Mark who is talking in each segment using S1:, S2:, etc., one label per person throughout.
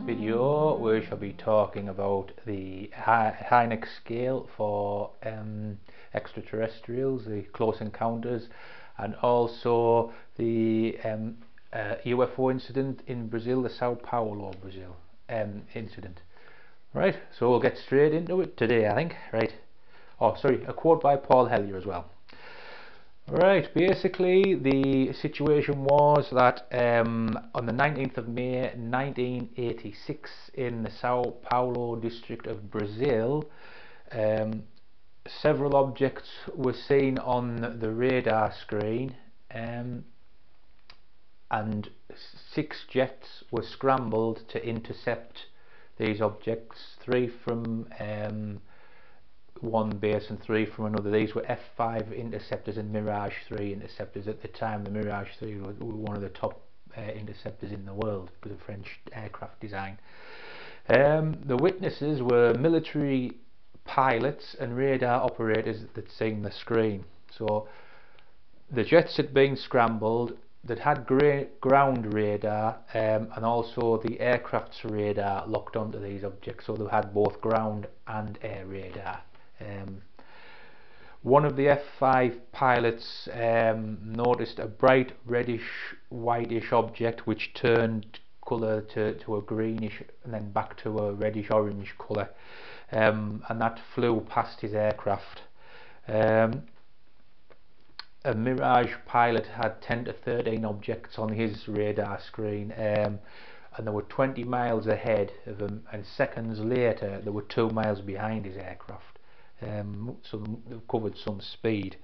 S1: video we shall be talking about the Hynek Scale for extraterrestrials, the close encounters, and also the UFO incident in Brazil, the Sao Paulo, Brazil incident. Right, so we'll get straight into it today, I think. Right. Oh, sorry, a quote by Paul Hellyer as well. Right, basically the situation was that on the 19th of May 1986 in the Sao Paulo district of Brazil, several objects were seen on the radar screen, and 6 jets were scrambled to intercept these objects, 3 from one base and 3 from another. These were F5 interceptors and Mirage 3 interceptors. At the time, the Mirage 3 were one of the top interceptors in the world because of French aircraft design. The witnesses were military pilots and radar operators that seen the screen. So the jets had been scrambled, that had ground radar and also the aircraft's radar locked onto these objects, so they had both ground and air radar. One of the F5 pilots noticed a bright reddish whitish object which turned colour to a greenish and then back to a reddish orange colour, and that flew past his aircraft. A Mirage pilot had 10 to 13 objects on his radar screen, and they were 20 miles ahead of him, and seconds later they were 2 miles behind his aircraft. So they covered some speed.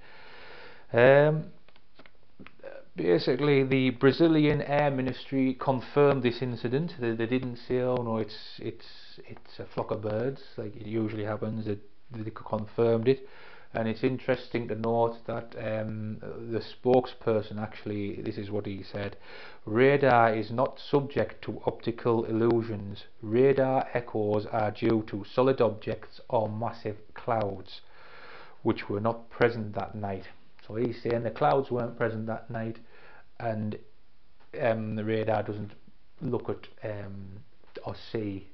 S1: Basically, the Brazilian Air Ministry confirmed this incident. They didn't say, "Oh no, it's a flock of birds," like it usually happens. They confirmed it. And it's interesting to note that the spokesperson, actually, this is what he said: radar is not subject to optical illusions. Radar echoes are due to solid objects or massive clouds, which were not present that night. So he's saying the clouds weren't present that night, and the radar doesn't look at or see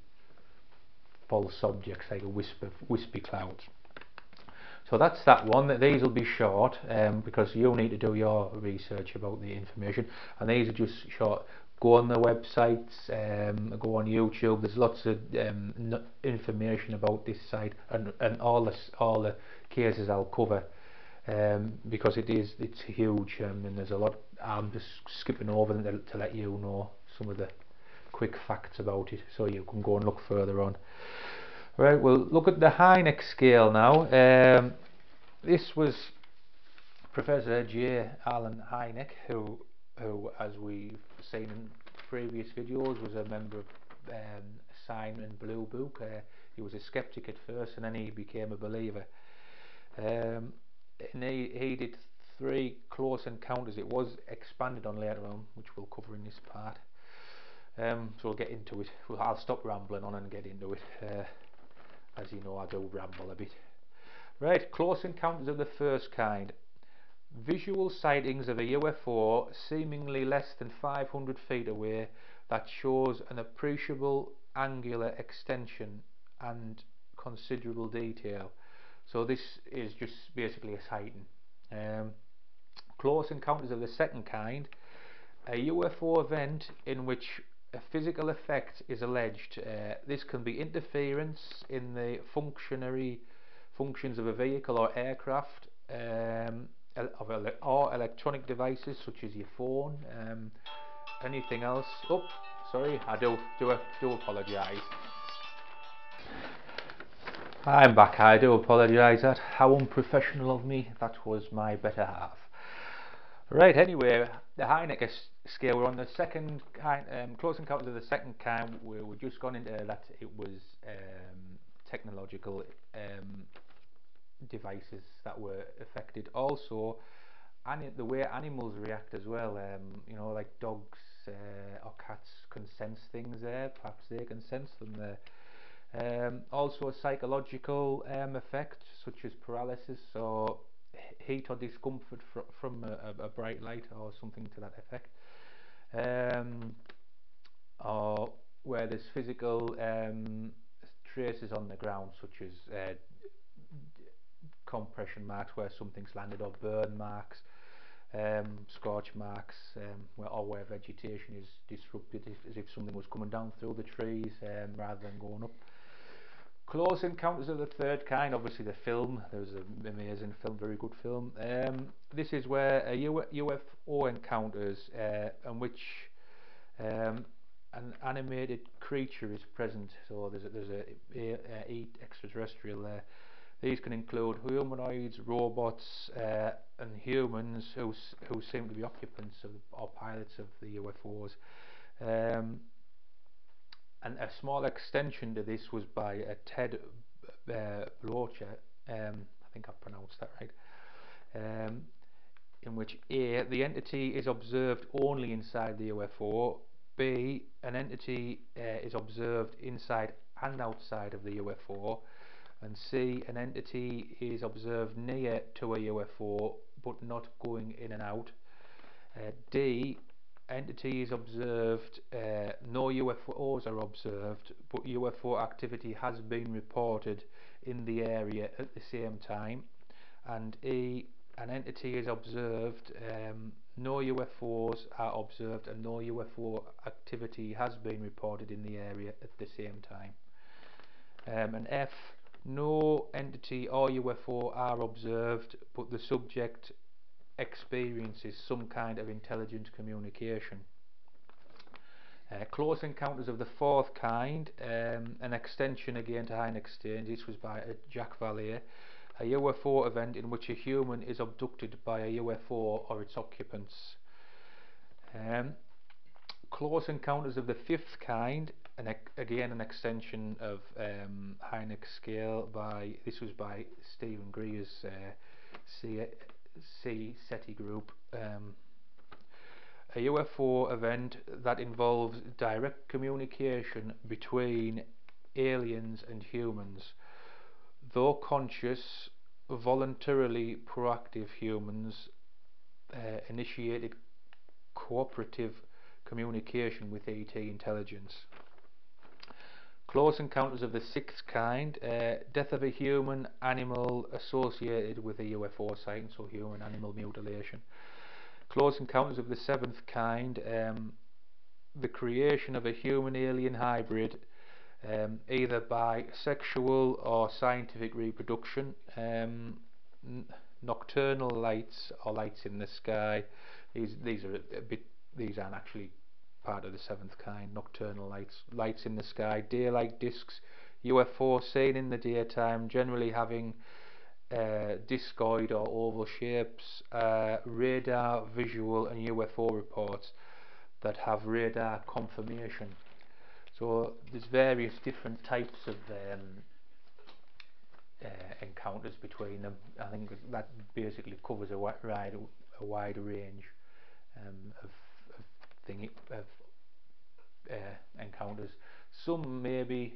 S1: false objects like a wispy clouds. So that's that one. These will be short because you need to do your research about the information, and these are just short. Go on the websites, go on YouTube. There's lots of information about this site, and all the cases I'll cover, because it's huge, and there's a lot. I'm just skipping over them to let you know some of the quick facts about it, so you can go and look further on. Right, we'll look at the Hynek scale now. This was Professor J. Allen Hynek, who, as we've seen in previous videos, was a member of Sign Blue Book. He was a skeptic at first, and then he became a believer. And he did 3 close encounters. It was expanded on later on, which we'll cover in this part. So we'll get into it. I'll stop rambling on and get into it. As you know, I do ramble a bit. Right, close encounters of the first kind. Visual sightings of a UFO seemingly less than 500 feet away that shows an appreciable angular extension and considerable detail. So this is just basically a sighting. Close encounters of the second kind. A UFO event in which a physical effect is alleged. This can be interference in the functions of a vehicle or aircraft, or electronic devices such as your phone, anything else. Oh, sorry, I do apologise. I'm back. I do apologise. That how unprofessional of me. That was my better half. Right, anyway, the Hynek scale, we're on the second kind, close encounters of the second kind. We've just gone into that. It was technological devices that were affected. Also, the way animals react as well. You know, like dogs or cats can sense things there. Perhaps they can sense them there. Also, a psychological effect such as paralysis or heat or discomfort from a bright light or something to that effect, or where there's physical traces on the ground, such as compression marks where something's landed, or burn marks, scorch marks, or where vegetation is disrupted, as if something was coming down through the trees rather than going up. Close Encounters of the Third Kind, obviously the film, there was an amazing film, very good film. This is where a UFO encounters in which an animated creature is present. So there's a extraterrestrial there. These can include humanoids, robots, and humans who seem to be occupants of, or pilots of the UFOs. And a small extension to this was by Ted Blocher, I think I pronounced that right, in which A, the entity is observed only inside the UFO, B, an entity is observed inside and outside of the UFO, and C, an entity is observed near to a UFO but not going in and out. D, entity is observed, no UFOs are observed, but UFO activity has been reported in the area at the same time. And E, an entity is observed, no UFOs are observed, and no UFO activity has been reported in the area at the same time. And F, no entity or UFO are observed, but the subject experiences some kind of intelligent communication. Close Encounters of the Fourth Kind, an extension again to Hynek Scale. This was by Jack Valier. A UFO event in which a human is abducted by a UFO or its occupants. Close Encounters of the Fifth Kind, again an extension of Hynek Scale. This was by Stephen Greer's SETI group. A UFO event that involves direct communication between aliens and humans. Though conscious, voluntarily proactive humans initiated cooperative communication with ET intelligence. Close Encounters of the Sixth Kind, death of a human animal associated with a UFO sighting, so human animal mutilation. Close Encounters of the Seventh Kind, the creation of a human alien hybrid, either by sexual or scientific reproduction. Nocturnal lights, or lights in the sky. These are a bit. These aren't actually part of the Seventh Kind. Nocturnal lights in the sky, daylight discs, UFO seen in the daytime, generally having discoid or oval shapes, radar, visual and UFO reports that have radar confirmation. So there's various different types of encounters between them. I think that basically covers a wide range of encounters. Some maybe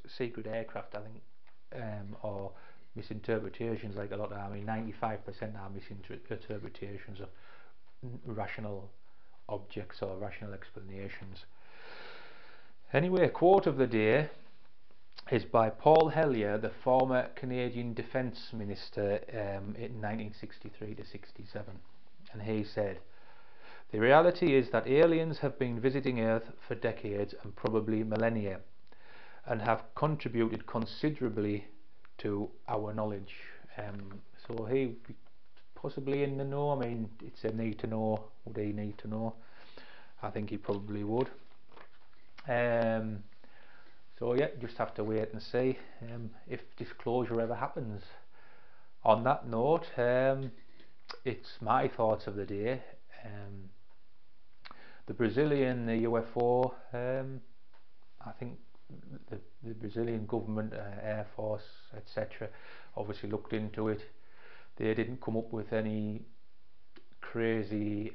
S1: secret aircraft, I think, or misinterpretations, like a lot of, 95% are misinterpretations of rational objects or rational explanations. Anyway, quote of the day is by Paul Hellyer, the former Canadian Defence Minister in 1963 to 67, and he said, "The reality is that aliens have been visiting Earth for decades and probably millennia, and have contributed considerably to our knowledge." So he possibly in the know. I mean, it's a need to know. Would he need to know? I think he probably would. So yeah, just have to wait and see if disclosure ever happens. On that note, it's my thoughts of the day. The Brazilian UFO, I think the Brazilian government, Air Force, etc., obviously looked into it. They didn't come up with any crazy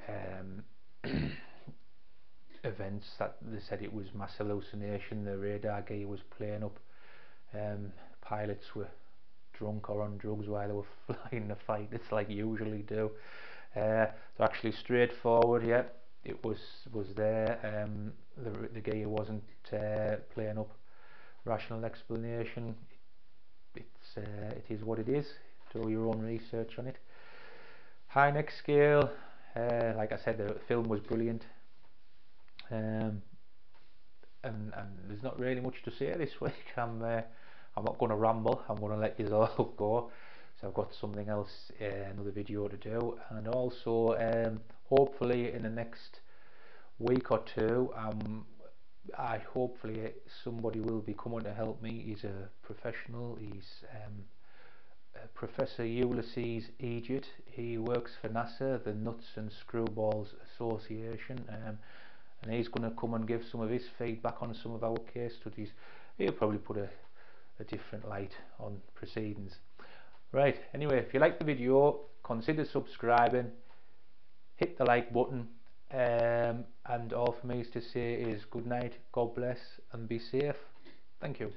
S1: events that they said it was mass hallucination, the radar gear was playing up, pilots were drunk or on drugs while they were flying the fighters like usually do. So actually straightforward, yeah, it was there. The guy wasn't playing up rational explanation. It is what it is. Do your own research on it. Hynek Scale, like I said, the film was brilliant, and there's not really much to say this week. I'm not going to ramble. I'm going to let you all go. So I've got something else, another video to do, and also hopefully in the next week or two, hopefully somebody will be coming to help me. He's a professional. He's Professor Ulysses Egypt. He works for NASA, the Nuts and Screwballs Association, and he's going to come and give some of his feedback on some of our case studies. He'll probably put a different light on proceedings. Right, anyway, if you like the video, consider subscribing, hit the like button, and all for me is to say is good night, God bless, and be safe. Thank you.